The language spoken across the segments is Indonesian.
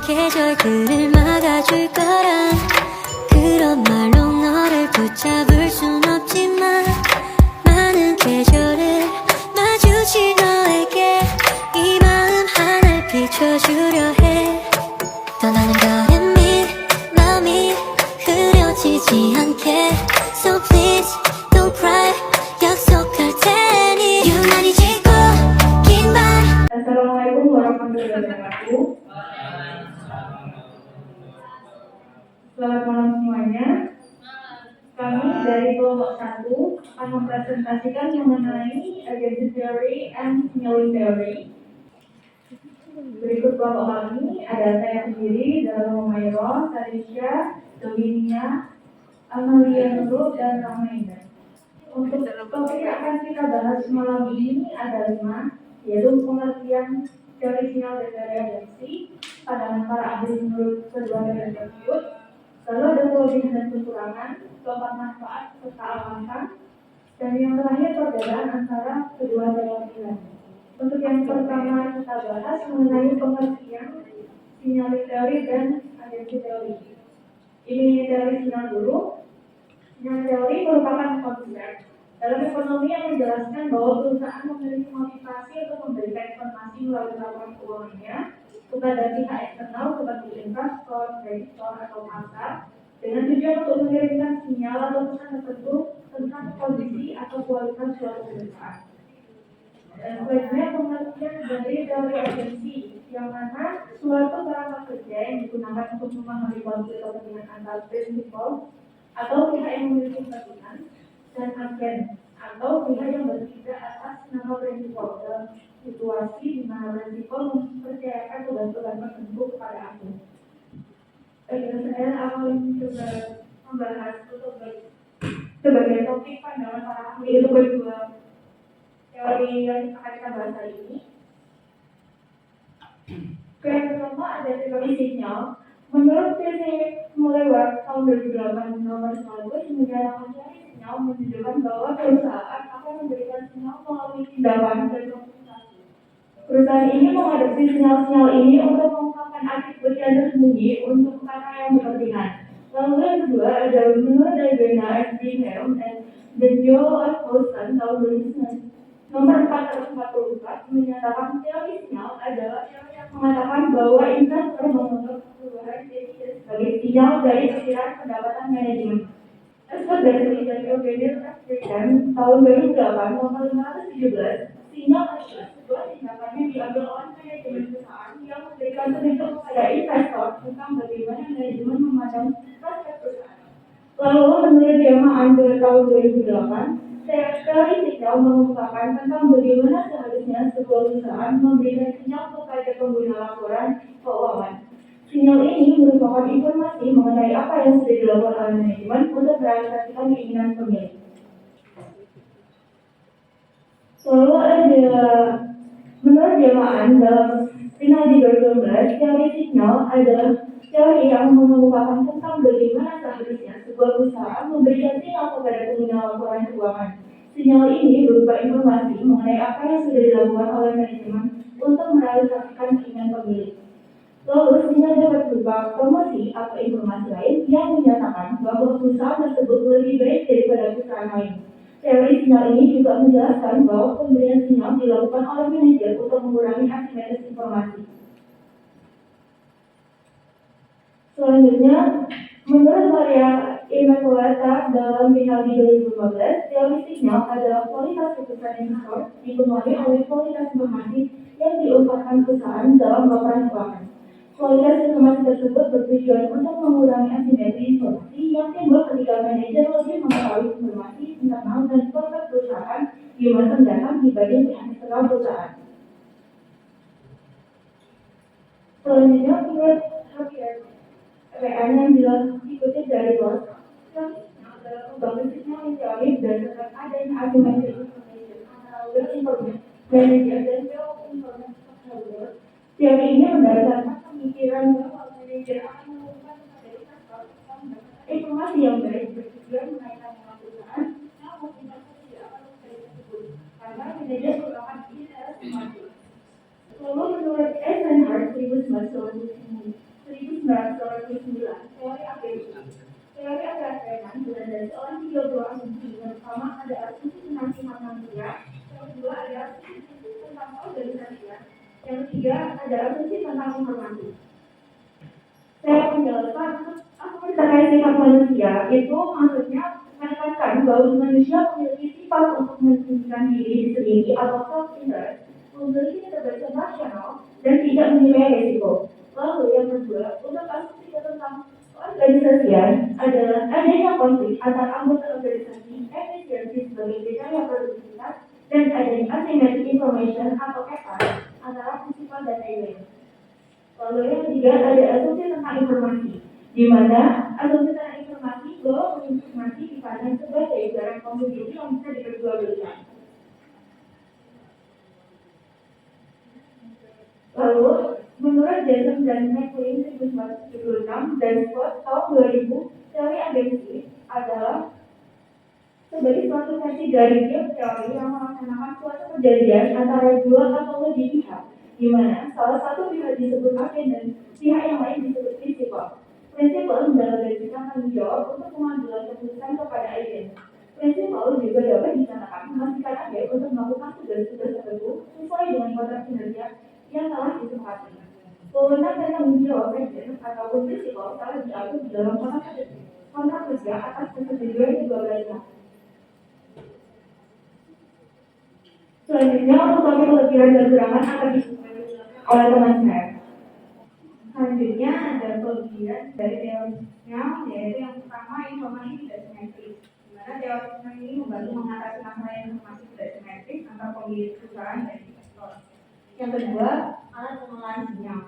계절들을 막아줄 거란 그런 말로 너를 붙잡을 순 없지만 많은 계절을 마주친 너에게 이 마음 하나 비춰주려 해. 떠나는 거는 마음이 흐려지지 않게 So please don't cry 약속할 테니 유난히 지고 긴 말. Assalamualaikum warahmatullahi wabarakatuh. Selamat malam semuanya. Kami dari kelompok 1 akan mempresentasikan mengenai agency theory and signaling theory. Berikut kelompok kami ada saya sendiri, Darul Mayro, Tarisha, Dominia, Amalia Nurul, dan Ramainda. Untuk topik yang akan kita bahas malam ini ada 5, yaitu pengertian teori sinyal dan teori agensi, pandangan para ahli menurut kedua teori tersebut, lalu ada kelebihan dan kekurangan, keempat manfaat serta alasan, dan yang terakhir perbedaan antara kedua teori ini. Untuk yang pertama kita bahas mengenai pengertian sinyal teori dan agensi teori. Ini teori sinyal dulu. Sinyal teori merupakan konsep dalam ekonomi yang menjelaskan bahwa perusahaan memiliki motivasi untuk memberikan informasi melalui laporan keuangannya kepada pihak eksternal seperti investor, kreditor, atau pasar dengan tujuan untuk mengirimkan sinyal atau pesan tertentu tentang kondisi atau kualitas suatu perusahaan. Dan selanjutnya pengertian dari teori agensi, yang mana suatu cara kerja yang digunakan untuk memahami konflik kepentingan antar prinsipal atau pihak yang memiliki kepentingan dan agen atau pihak yang bertindak atas nama prinsipal dalam situasi di mana prinsipal mempercayakan tugas-tugas tertentu kepada agen. Saya akan coba membahas untuk sebagai topik pandangan para ahli itu kedua teori yang akan kita bahas hari ini. Yang pertama ada teori sinyal. Menurut P.C. Mulewar tahun 2008 nomor 100 menyatakan teori sinyal menunjukkan bahwa perusahaan akan memberikan sinyal melalui tindakan dan komunikasi. Perusahaan ini mengadopsi sinyal-sinyal ini untuk mengungkapkan atribut yang tersembunyi untuk kata yang berkepentingan. Lalu yang kedua ada menurut Dana F. Bingham dan The Joe F. Wilson tahun 2009 nomor 444 menyatakan teori sinyal adalah teori yang mengatakan bahwa investor menganggap perubahan dividen sebagai sinyal dari perkiraan pendapatan manajemen. Tersebut dari O'Brien tahun 2008 nomor 517, sinyal adalah sebuah tindakan yang diambil oleh manajemen perusahaan yang memberikan petunjuk kepada investor tentang bagaimana manajemen memandang prospek perusahaan. Lalu menurut Yama Under tahun 2008, teori sinyal mengungkapkan tentang bagaimana seharusnya sebuah perusahaan memberikan sinyal kepada pengguna laporan keuangan. Sinyal ini merupakan informasi mengenai apa yang sudah dilakukan oleh manajemen untuk merealisasikan keinginan pemilik. Lalu ada menurut Jamaan dalam Rinaldi 2012, teori sinyal adalah teori yang mengungkapkan tentang bagaimana seharusnya sebuah perusahaan memberikan sinyal kepada pengguna laporan keuangan. Sinyal ini berupa informasi mengenai apa yang sudah dilakukan oleh manajemen untuk merealisasikan keinginan pemilik. Lalu, sinyal dapat berupa promosi atau informasi lain yang menyatakan bahwa perusahaan tersebut lebih baik daripada perusahaan lain. Teori sinyal ini juga menjelaskan bahwa pemberian sinyal dilakukan oleh manajer untuk mengurangi asimetris informasi. Selanjutnya, menurut Maria Immaculata dalam Rinaldi 2015, teori sinyal adalah kualitas keputusan investor dipengaruhi oleh kualitas informasi yang diungkapkan perusahaan dalam laporan keuangan. Kualitas informasi tersebut bertujuan untuk mengurangi asimetri informasi yang timbul ketika manajer lebih mengetahui informasi internal dan proses perusahaan di masa mendatang dibanding pihak eksternal perusahaan. Selanjutnya, menurut Javier PN yang dikutip dari Ross, adalah pembangun sinyal teori berdasarkan adanya asimetri informasi antara well information manager dan well information holder. Teori ini berdasarkan pemikiran bahwa manajer akan melakukan pada investor tentang mendapatkan informasi yang baik bertujuan menaikkan nama perusahaan, namun investor tidak akan mencari tersebut karena manajer merupakan interes maju. Lalu menurut Eisenhower 1990 ada asumsi tentang sifat manusia, yang kedua ada asumsi tentang organisasi, yang ketiga ada asumsi tentang informasi. Saya menjelaskan asumsi terkait sifat manusia itu maksudnya menekankan bahwa manusia memiliki sifat untuk menunjukkan diri sendiri atau self-interest, memiliki kecerdasan rasional, dan tidak menilai resiko. Lalu yang kedua, untuk asumsi tentang organisasian adalah adanya konflik antara anggota organisasi, efisiensi sebagai kriteria produktivitas, dan adanya asymmetric information atau EPA antara prinsipal dan nilai. Lalu yang ketiga ada asumsi tentang informasi, di mana asumsi tentang informasi bahwa informasi dipandang sebagai barang komoditi yang bisa diperjualbelikan. Lalu, menurut Jason dan McLean 1976 dan Scott tahun 2000, teori agensi adalah sebagai suatu versi dari teori yang melaksanakan suatu kejadian antara dua atau lebih pihak, di mana salah satu pihak disebut agen dan pihak yang lain disebut prinsipal. Prinsipal mendelegasikan tanggung jawab untuk pengambilan keputusan kepada agen. Prinsipal juga dapat dikatakan memastikan agen untuk melakukan tugas-tugas tertentu sesuai dengan kontrak kinerja yang telah disepakati. Wewenang dan tanggung jawab agen ataupun prinsipal telah diatur di dalam kontrak kerja atas persetujuan kedua belah pihak. Selanjutnya untuk topik kelebihan dan kekurangan akan disampaikan oleh teman saya. Selanjutnya ada kelebihan dari teorinya, yaitu yang pertama informasi tidak simetris. Di mana teori ini membantu mengatasi masalah informasi tidak simetris antar pemilik perusahaan dan investor. Yang kedua, alat pengolahan sinyal,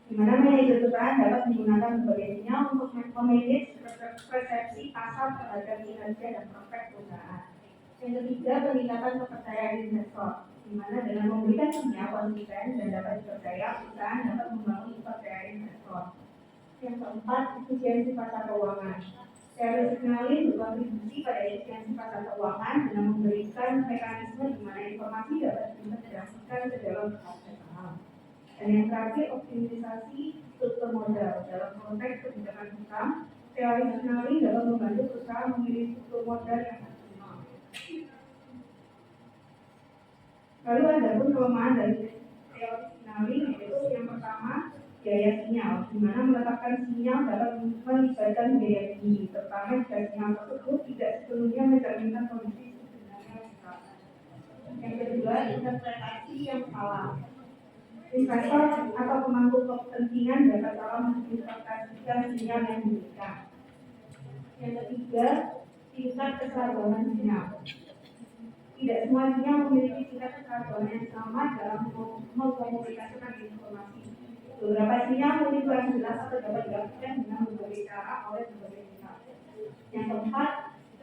di mana manajer perusahaan dapat menggunakan berbagai sinyal untuk memanage persepsi pasar terhadap kinerja dan prospek perusahaan. Yang ketiga, peningkatan kepercayaan investor, di mana dengan memberikan sinyal konsisten dan dapat dipercaya, perusahaan dapat membangun kepercayaan investor. Yang keempat, efisiensi pasar keuangan. Teori signaling berkontribusi pada efisiensi pasar keuangan dengan memberikan mekanisme di mana informasi dapat diintegrasikan ke dalam proses saham. Dan yang terakhir, optimisasi struktur modal. Dalam konteks kebijakan hutang, teori signaling dapat membantu perusahaan memilih struktur modal yang optimal. Lalu ada pun kelemahan dari teori signaling, yaitu yang pertama, biaya sinyal, di mana meletakkan sinyal dapat melibatkan biaya tinggi, terutama jika sinyal tersebut tidak sepenuhnya mencerminkan kondisi sebenarnya. Yang kedua, interpretasi yang salah. Investor atau pemangku kepentingan dapat salah menginterpretasikan sinyal yang diberikan. Yang ketiga, tingkat keseragaman sinyal. Tidak semua sinyal memiliki tingkat keseragaman yang sama dalam mengkomunikasikan informasi. Beberapa sinyal memiliki kurang jelas atau dapat dilakukan dengan berbagai cara oleh berbagai pihak. Yang keempat,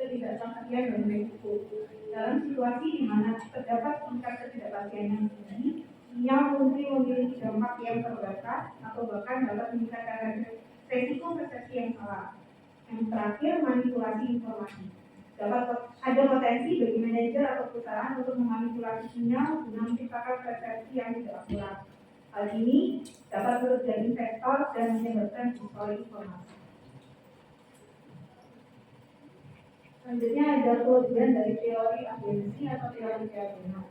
ketidakpastian dan risiko. Dalam situasi di mana terdapat tingkat ketidakpastian yang tinggi, sinyal mungkin memiliki dampak yang terbatas atau bahkan dapat meningkatkan risiko persepsi yang salah. Yang terakhir, manipulasi informasi. Dapat ada potensi bagi manajer atau perusahaan untuk memanipulasi sinyal guna menciptakan persepsi yang tidak akurat. Hal ini dapat merugikan investor dan menyebabkan distorsi informasi. Selanjutnya ada kelebihan dari teori agensi atau teori keyakinan.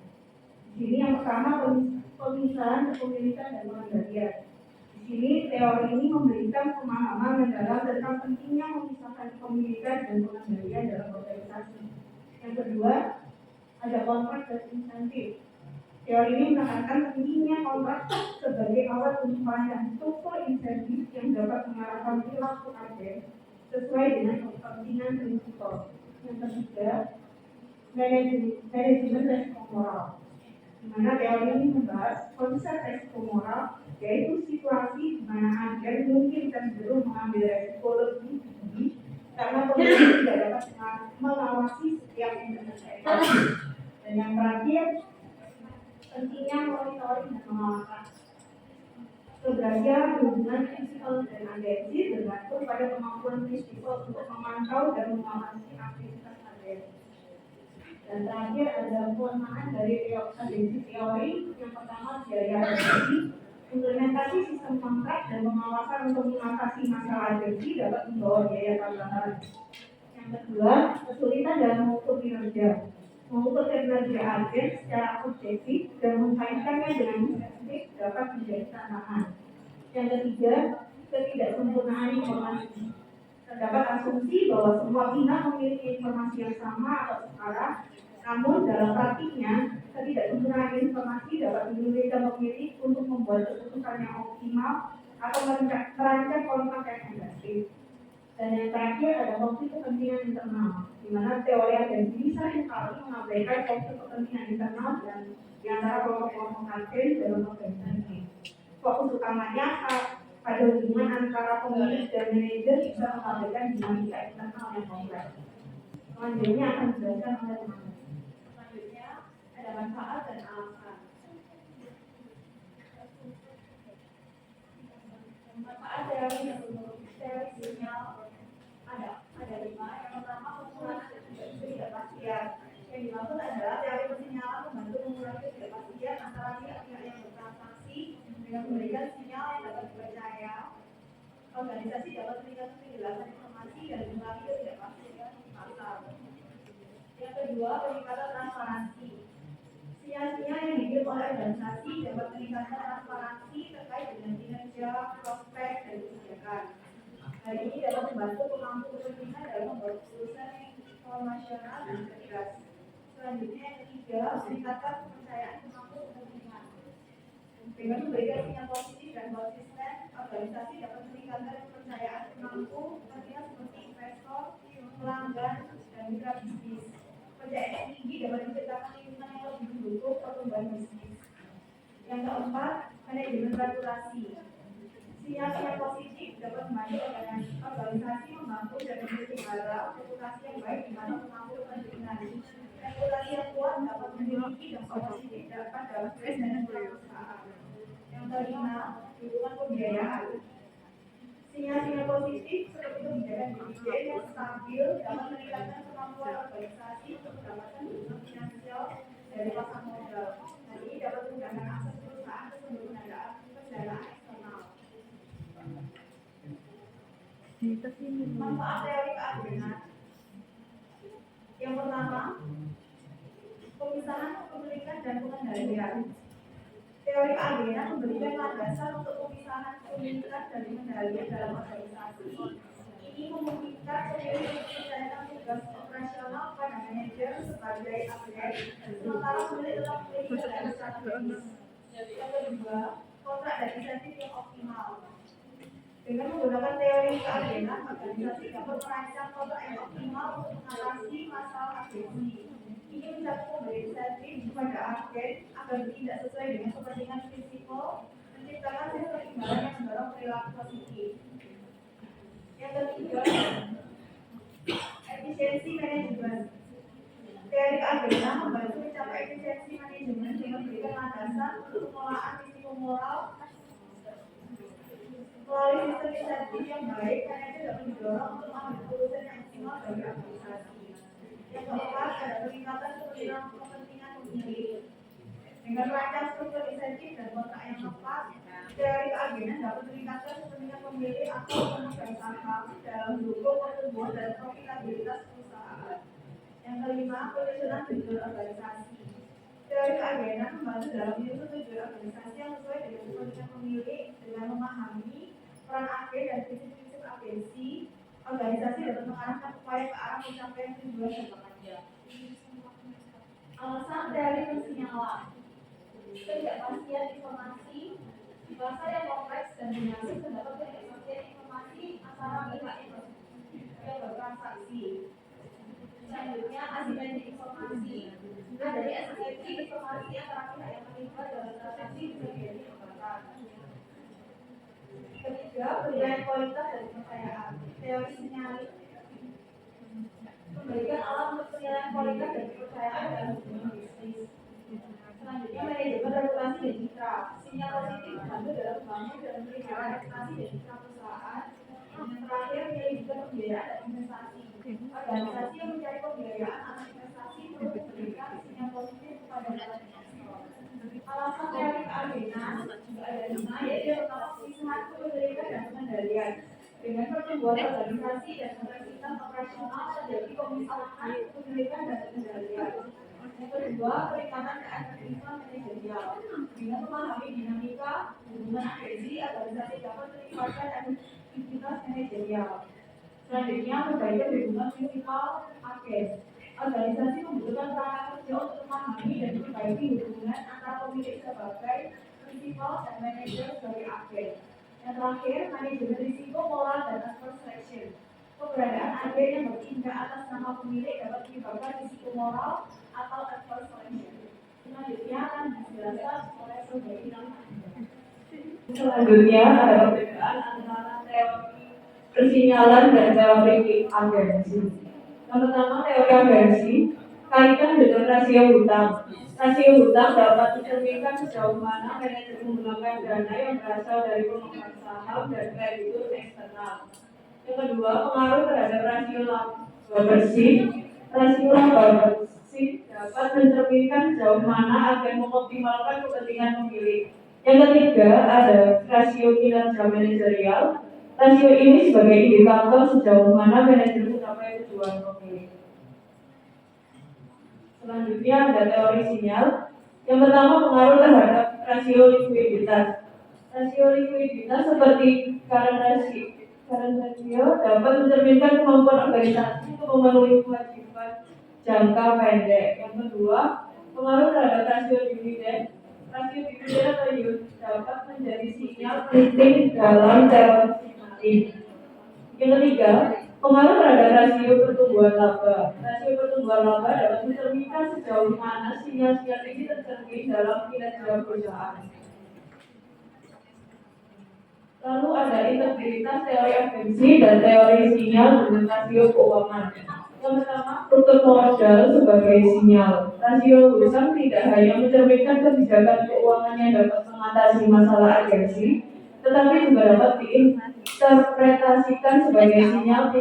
Di sini yang pertama pemisahan kepemilikan dan pengendalian. Di sini teori ini memberikan pemahaman mendalam tentang pentingnya memisahkan kepemilikan dan pengendalian dalam organisasi. Yang kedua, ada kontrak dan insentif. Teori ini menekankan pentingnya kontrak sebagai alat untuk merancang struktur insentif yang dapat mengarahkan perilaku agen sesuai dengan kepentingan prinsipal. Yang ketiga, manajemen resiko moral, di mana teori ini membahas konsep resiko moral, yaitu situasi di mana agen mungkin cenderung mengambil resiko lebih tinggi karena pemilik tidak dapat mengawasi setiap investasi. Dan yang terakhir, pentingnya monitoring dan pengawasan. Keberhasilan hubungan prinsipal dan agensi bergantung pada kemampuan prinsipal untuk memantau dan mengawasi aktivitas agen. Dan terakhir ada kelemahan dari agensi teori. Yang pertama, biaya agensi. Implementasi sistem kontrak dan pengawasan untuk mengatasi masalah agensi dapat membawa biaya tambahan. Yang kedua, kesulitan dalam mengukur kinerja. Mengukur kinerja agen secara objektif dan mengkaitkannya dengan subjektif dapat menjadi tantangan. Yang ketiga, ketidaksempurnaan informasi. Terdapat asumsi bahwa semua pihak memiliki informasi yang sama atau setara, namun dalam praktiknya, ketidaksempurnaan informasi dapat menyulitkan pemilih untuk membuat keputusan yang optimal atau merancang kontak yang efektif. Dan yang terakhir ada konflik kepentingan internal, di mana teori agensi bisa sekali mengabaikan konflik kepentingan internal dan di antara kelompok-kelompok agen dalam organisasi. Fokus utamanya pada hubungan antara pemilik dan manajer bisa mengabaikan dinamika internal yang kompleks. Selanjutnya akan dijelaskan oleh teman-teman. Selanjutnya ada manfaat dan alasan. Manfaat teori sinyal ada 5. Yang pertama, pengurangan ketidakpastian. Yang dimaksud adalah teori persinyalan membantu mengurangi ketidakpastian antara pihak-pihak yang bertransaksi dengan memberikan sinyal yang dapat dipercaya. Organisasi dapat meningkatkan kejelasan informasi dan mengurangi ketidakpastian pasar. Yang kedua, peningkatan transparansi. Sinyal-sinyal yang dikirim oleh organisasi dapat meningkatkan transparansi terkait dengan kinerja, prospek, dan kebijakan. Hal ini dapat membantu pemangku kepentingan dalam membuat keputusan yang informasional dan cerdas. Selanjutnya yang ketiga, meningkatkan kepercayaan pemangku kepentingan. Dengan memberikan sinyal positif dan konsisten, organisasi dapat meningkatkan kepercayaan pemangku kepentingan seperti investor, pelanggan, dan mitra bisnis. Kepercayaan yang tinggi dapat menciptakan lingkungan yang lebih mendukung pertumbuhan bisnis. Yang keempat, manajemen regulasi. Sinyal-sinyal positif dapat membantu organisasi membangun dan memelihara reputasi yang baik di mana pemangku kepentingan. Regulasi yang kuat dapat memiliki dampak positif dalam stres dan perusahaan. Yang kelima, dukungan pembiayaan. Sinyal-sinyal positif seperti kebijakan dividen yang stabil dapat meningkatkan kemampuan organisasi untuk mendapatkan dukungan finansial dari pasar modal. Hal ini dapat meningkatkan akses perusahaan ke sumber pendanaan eksternal. Manfaat teori keagenan. Yang pertama, pemisahan kepemilikan dan pengendalian. Teori keagenan memberikan landasan untuk pemisahan kepemilikan dan pengendalian dalam organisasi. Ini memungkinkan pemilik menjalankan tugas operasional pada manajer sebagai agen, sementara pemilik tetap memiliki kendali strategis. Yang kedua, kontrak dan insentif yang optimal. Dengan menggunakan teori keagenan, organisasi dapat merancang kontrak yang optimal untuk mengatasi masalah agensi. Ini mencakup memberi insentif kepada agen agar tidak sesuai dengan kepentingan prinsipal, menciptakan sistem imbalan yang mendorong perilaku positif. Yang ketiga, efisiensi manajemen. Teori keagenan membantu mencapai efisiensi manajemen dengan memberikan landasan untuk pengelolaan risiko moral. Melalui sistem insentif yang baik, manajer dapat didorong untuk mengambil keputusan yang optimal bagi organisasi. Yang keempat, ada peningkatan kepentingan pemilih. Dengan merancang struktur insentif dan kontrak yang tepat, teori keagenan dapat meningkatkan kepentingan pemilih atau pemegang saham dalam mendukung pertumbuhan dan profitabilitas perusahaan. Yang kelima, penyusunan tujuan organisasi. Teori keagenan membantu dalam menyusun tujuan organisasi yang sesuai dengan kepentingan pemilih dengan memahami peran agen dan prinsip-prinsip agensi. Organisasi dapat mengarahkan upaya ke arah pencapaian tujuan jangka panjang. Alasan teori persinyalan. Ketidakpastian informasi di bahasa yang kompleks dan dinamis terdapat ketidakpastian informasi antara pihak yang bertransaksi. Selanjutnya, asimetri informasi. Adanya asimetri informasi antara pihak yang terlibat dalam transaksi bisa menjadi hambatan. Ketiga, penilaian kualitas dan kepercayaan. Teori sinyal memberikan alat untuk penilaian kualitas dan kepercayaan dalam hubungan bisnis. Selanjutnya, manajemen reputasi dan citra. Sinyal positif membantu dalam membangun dan memelihara reputasi dan citra perusahaan. Yang terakhir, menyelidiki pembiayaan dan investasi. Organisasi yang mencari pembiayaan atau investasi perlu memberikan sinyal positif kepada investor. Alasan teori keagenan juga ada 5, yaitu pertama, pemisahan kepemilikan dan pengendalian. Dengan pertumbuhan organisasi dan kapasitas operasional terjadi pemisahan kepemilikan dan kendalian. Yang kedua, peningkatan keefektifan manajerial. Dengan memahami dinamika hubungan agensi, organisasi dapat meningkatkan efektivitas manajerial. Selanjutnya, perbaikan hubungan prinsipal agen. Organisasi membutuhkan perangkat kerja untuk memahami dan memperbaiki hubungan antara pemilik sebagai prinsipal dan manajer sebagai agen. Yang terakhir, manajemen risiko moral dan adverse selection. Keberadaan agen yang bertindak atas nama pemilik dapat menyebabkan risiko moral atau adverse selection. Selanjutnya akan dijelaskan oleh Saudari Nana. Selanjutnya ada perbedaan antara teori persinyalan dan teori agensi. Yang pertama, teori agensi kaitan dengan rasio hutang. Rasio hutang dapat dicerminkan sejauh mana manajer menggunakan dana yang berasal dari pemegang saham dan kreditur eksternal. Yang kedua, pengaruh terhadap rasio laba bersih. Rasio laba bersih dapat mencerminkan sejauh mana agen mengoptimalkan kepentingan pemilik. Yang ketiga, ada rasio kinerja manajerial. Rasio ini sebagai indikator sejauh mana manajer mencapai tujuan pemilik. Selanjutnya ada teori sinyal. Yang pertama, pengaruh terhadap rasio likuiditas. Rasio likuiditas seperti current ratio dapat mencerminkan kemampuan organisasi untuk memenuhi kewajiban jangka pendek. Yang kedua, pengaruh terhadap rasio dividen. Rasio dividen atau yield dapat menjadi sinyal penting dalam teori sistematik. Yang ketiga, pengaruh terhadap rasio pertumbuhan laba. Rasio pertumbuhan laba dapat mencerminkan sejauh mana sinyal-sinyal ini tercermin dalam kinerja perusahaan. Lalu ada integritas teori agensi dan teori sinyal dengan rasio keuangan. Yang pertama, struktur modal sebagai sinyal. Rasio hutang tidak hanya mencerminkan kebijakan keuangan yang dapat mengatasi masalah agensi, tetapi juga dapat diinterpretasikan sebagai sinyal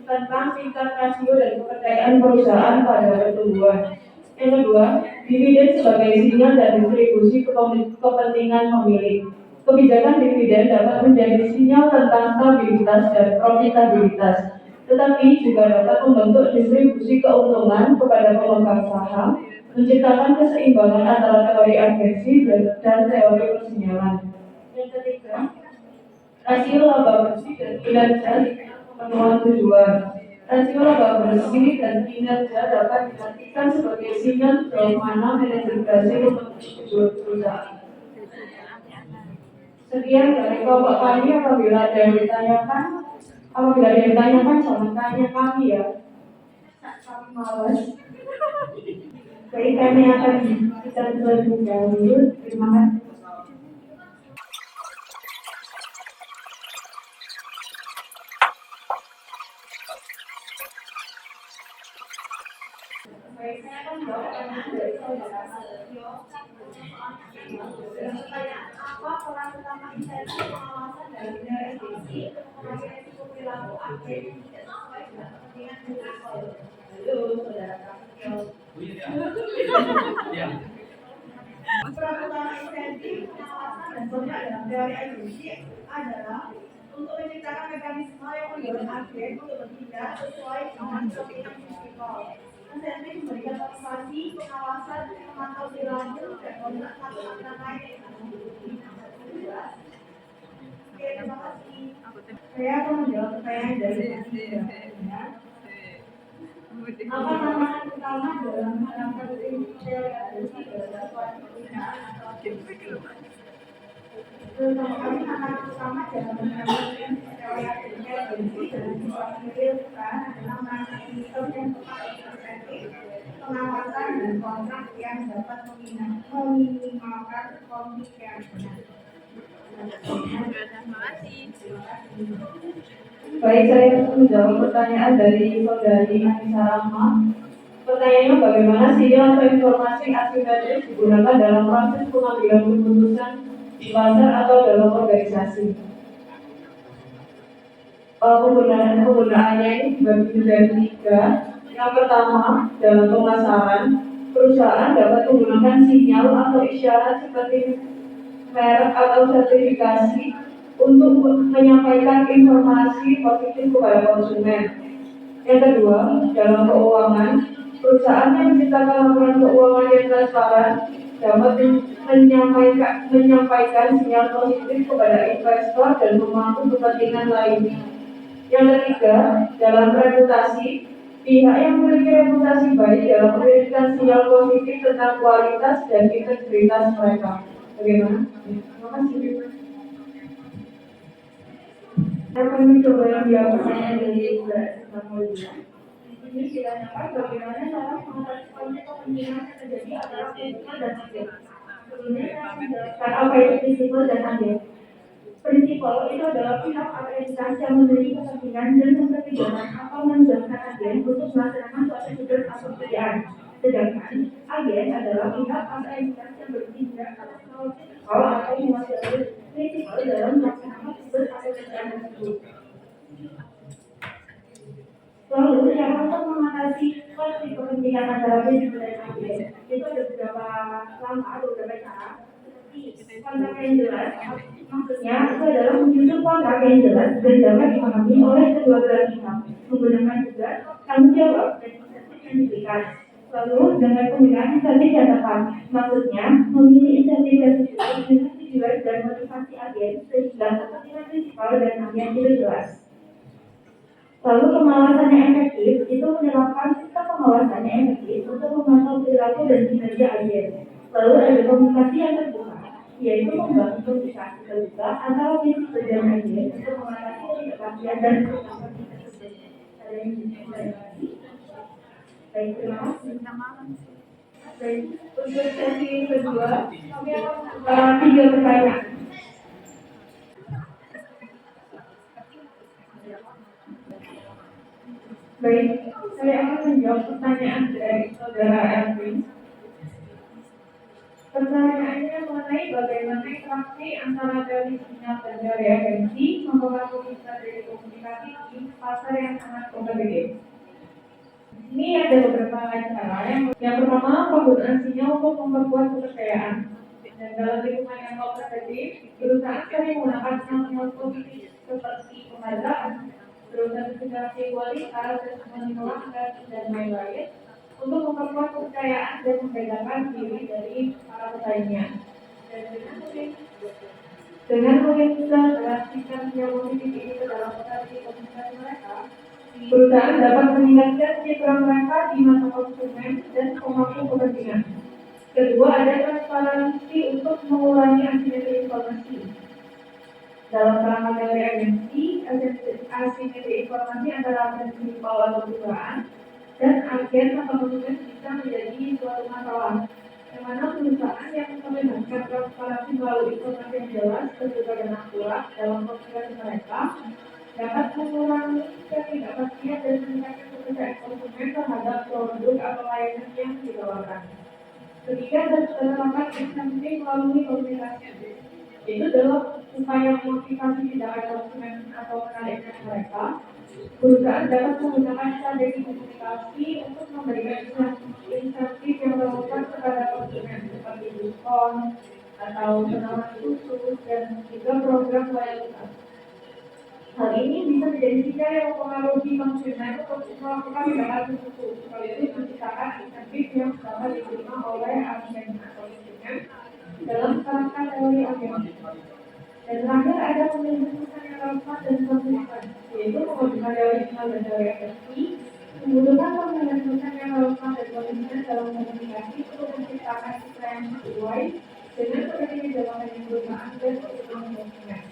tentang tingkat rasio dan kepercayaan perusahaan pada pertumbuhan. Yang kedua, dividen sebagai sinyal dan distribusi kepentingan pemilik. Kebijakan dividen dapat menjadi sinyal tentang stabilitas dan profitabilitas, tetapi juga dapat membentuk distribusi keuntungan kepada pemegang saham, menciptakan keseimbangan antara teori agensi dan teori persinyalan. Yang ketiga, rasio laba bersih dan kinerja pemenuhan tujuan. Rasio laba bersih dan kinerja dapat diartikan sebagai sinyal sejauh mana manajer berhasil memenuhi tujuan perusahaan. Sekian dari kelompok kami. Apabila ada yang ditanyakan, jangan tanya kami ya. Kami malas. Baik, kami akan kita terlebih dahulu. Terima kasih. Baik, saya akan menjawab pertanyaan dari saudara Mario. Pertanyaan, apa peran utama insentif pengawasan dari agensi mengenai risiko perilaku agen yang tidak sesuai dengan kepentingan investor? Halo, saudara Mario. Peran utama insentif pengawasan dan kontrak dalam teori agensi adalah untuk menciptakan mekanisme yang mendorong agen untuk bertindak sesuai dengan kepentingan investor. Insentif memberikan motivasi, pengawasan, memantau perilaku, dan kontrak satu antara lain yang jelas. Oke, terima kasih. Saya akan menjawab pertanyaan dari selanjutnya. Apa tantangan utama dalam menerapkan teori agensi dalam perusahaan atau agensi? Tantangan utama dalam menerapkan teori agensi dalam sebuah perusahaan adalah menangani sistem yang tepat insentif, pengawasan dan kontrak yang dapat meminimalkan konflik yang benar. Baik, saya menjawab pertanyaan dari saudari Anissa Rahma. Pertanyaannya, bagaimana sinyal atau informasi asimetris digunakan dalam proses pengambilan keputusan di pasar atau dalam organisasi? Penggunaannya ini dibagi menjadi 3. Yang pertama, dalam pemasaran, perusahaan dapat menggunakan sinyal atau isyarat seperti merek atau sertifikasi untuk menyampaikan informasi positif kepada konsumen. Yang kedua, dalam keuangan, perusahaan yang menciptakan laporan keuangan yang transparan dapat menyampaikan sinyal positif kepada investor dan pemangku kepentingan lainnya. Yang ketiga, dalam reputasi, pihak yang memiliki reputasi baik dalam memberikan sinyal positif tentang kualitas dan integritas mereka. Bagaimana? Terima kasih. Saya akan mencoba yang pertanyaan dari Mbak Samulia. Ini ditanyakan bagaimana cara mengatasi konflik kepentingan yang terjadi antara prinsipal dan agen. Sebelumnya saya akan menjelaskan apa itu prinsipal dan agen. Prinsipal itu adalah pihak atau entitas yang memiliki kepentingan dan kebijakan atau menjelaskan agen untuk melaksanakan suatu tujuan atau pekerjaan. Sedangkan agen adalah pihak atau entitas yang bertindak atau mewakili prinsipal dalam melaksanakan tujuan atau pekerjaan tersebut. Lalu cara untuk mengatasi konflik kepentingan antara prinsipal dan agen itu ada beberapa langkah atau beberapa cara. Kontrak yang jelas, maksudnya itu adalah menyusun kontrak yang jelas dan dapat dipahami oleh kedua belah pihak, menggunakan juga tanggung jawab dan insentif yang diberikan. Lalu dengan penggunaan insentif yang tepat, maksudnya memilih insentif yang sesuai dengan tujuan dan motivasi agen sehingga kepentingan prinsipal dan agen itu jelas. Lalu pengawasan yang efektif itu menerapkan sistem pengawasan yang efektif untuk memantau perilaku dan kinerja agen. Lalu ada komunikasi yang terbuka, yaitu membangun komunikasi terbuka antara prinsipal dan agen untuk mengatasi ketidakpastian dan ketidakpastian tersebut. Ada yang bisa lagi? Baik, terima kasih. Baik, untuk sesi kedua, kami akan membuka 3 pertanyaan. Baik, saya akan menjawab pertanyaan dari saudara Elvin. Pertanyaannya mengenai bagaimana interaksi antara dari sinyal dan dari agensi mempengaruhi strategi komunikasi di pasar yang sangat kompetitif. Ini ada beberapa cara. Yang pertama, penggunaan sinyal untuk memperkuat kepercayaan. Dan dalam lingkungan yang kompetitif, perusahaan sering menggunakan sinyal positif seperti penghargaan, terus sertifikasi kualitas, testimonial, dan lain-lain untuk memperkuat kepercayaan dan membedakan diri dari para pesaingnya. Dan dengan mengintegrasikan sinyal positif ini ke dalam strategi komunikasi mereka, perusahaan dapat meningkatkan citra mereka di mata konsumen dan pemangku kepentingan. Kedua, ada transparansi untuk mengurangi asimetri informasi. Dalam kerangka teori agensi, asimetri informasi antara prinsipal atau perusahaan dan agen atau konsumen bisa menjadi suatu masalah. Yang mana perusahaan yang memperlihatkan transparansi melalui informasi yang jelas, terbuka dan akurat dalam komunikasi mereka dapat mengurangi ketidakpastian dan meningkatkan kepercayaan konsumen terhadap produk atau layanan yang ditawarkan. Ketiga, penerapan insentif melalui komunikasi. Itu adalah upaya memotivasi tindakan konsumen atau menarik mereka. Perusahaan dapat menggunakan strategi komunikasi untuk memberikan insentif yang relevan kepada konsumen seperti diskon atau penawaran khusus dan juga program loyalitas. Hal ini bisa menjadi sinyal yang mempengaruhi konsumen untuk melakukan tindakan tersebut, sekaligus menciptakan insentif yang dapat diterima oleh agen atau konsumen dalam kerangka teori agen. Dan terakhir ada pemilihan pesan yang relevan dan konsisten, yaitu menggunakan teori sinyal dan teori agensi, membutuhkan pemilihan pesan yang relevan dan konsisten dalam komunikasi untuk menciptakan citra yang sesuai dengan kepentingan jabatan perusahaan dan kebutuhan konsumen.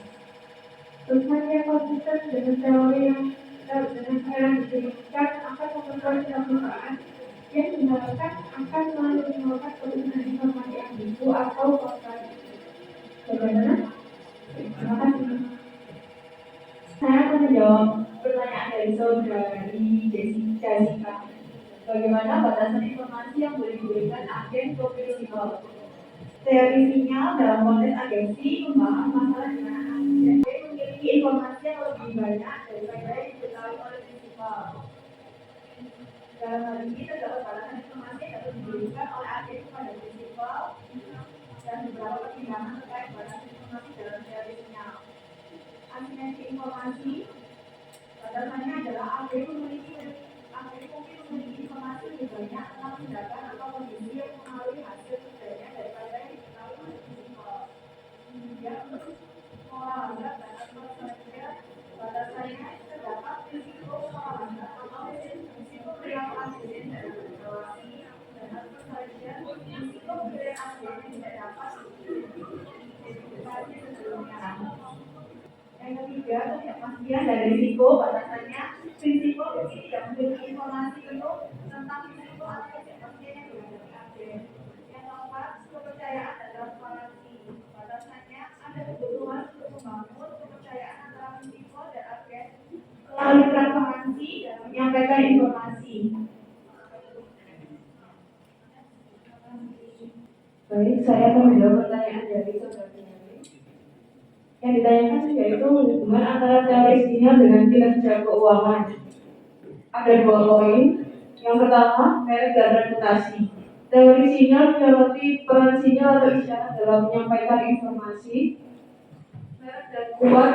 Pesan yang konsisten dengan teori yang diberikan akan memperkuat citra perusahaan yang diharapkan akan menimbulkan kebutuhan informasi yang bisu atau kontradi. Bagaimana? Terima kasih. Saya akan menjawab pertanyaan dari saudari Jessica. Bagaimana batasan informasi yang boleh diberikan agen ke prinsipal? Teori sinyal dalam konteks agensi membahas masalah di mana agen memiliki informasi yang lebih banyak daripada yang diketahui oleh prinsipal. Dalam hal ini terdapat batasan informasi yang dapat diberikan oleh agen kepada prinsipal dan beberapa pertimbangan terkait batasan informasi dalam teori sinyal. informasi. Batasannya adalah API mungkin memiliki informasi lebih banyak tentang tindakan atau kondisi yang mengalami hasil kerjanya daripada yang diketahui oleh fisikal. Kemudian untuk olahraga dan atmosfer, batasannya terdapat risiko olahraga atau risiko perilaku aksiden dan evaluasi dan atmosfer risiko perilaku aksiden yang tidak dapat diidentifikasi sebelumnya. Yang ketiga, ketidakpastian dan risiko, batasannya risiko bagi tidak memiliki informasi penuh tentang risiko atau ketidakpastian yang dihadapi agen. Yang keempat, kepercayaan dan transparansi, batasannya ada kebutuhan untuk membangun kepercayaan antara risiko dan agen melalui transparansi dan menyampaikan informasi. Baik, saya akan menjawab pertanyaan dari saudara. Yang ditanyakan yaitu hubungan antara teori sinyal dengan kinerja keuangan. Ada 2 poin. Yang pertama, merek dan reputasi. Teori sinyal menyoroti peran sinyal atau isyarat dalam menyampaikan informasi. Merek dan kuat,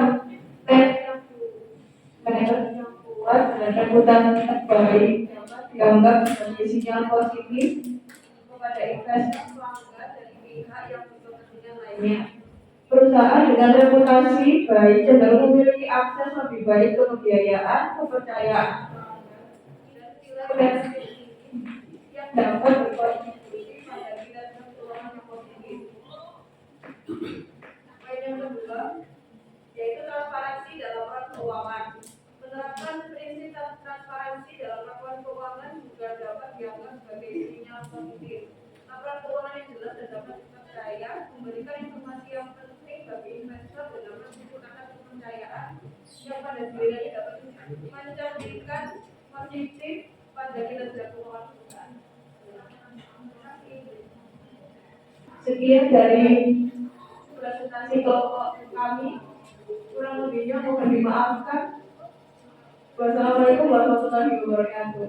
merek yang kuat dan reputasi terbaik dapat dianggap sebagai sinyal positif kepada investor, pelanggan, dan pihak yang butuh kepentingan lainnya. Perusahaan dengan reputasi baik cenderung memiliki akses lebih baik ke pembiayaan, kepercayaan, dan yang dapat berkontribusi pada kinerja keuangan yang positif. Poin yang kedua, yaitu transparansi dalam laporan keuangan. Menerapkan prinsip transparansi dalam laporan keuangan juga dapat dianggap sebagai sinyal positif. Laporan keuangan yang jelas dan dapat dipercaya memberikan informasi yang penting bagi investor dan dapat menggunakan kepercayaan yang pada dirinya dapat mencerminkan positif pada kinerja keuangan perusahaan. Sekian dari presentasi kelompok kami. Kurang lebihnya mohon dimaafkan. Wassalamualaikum warahmatullahi wabarakatuh.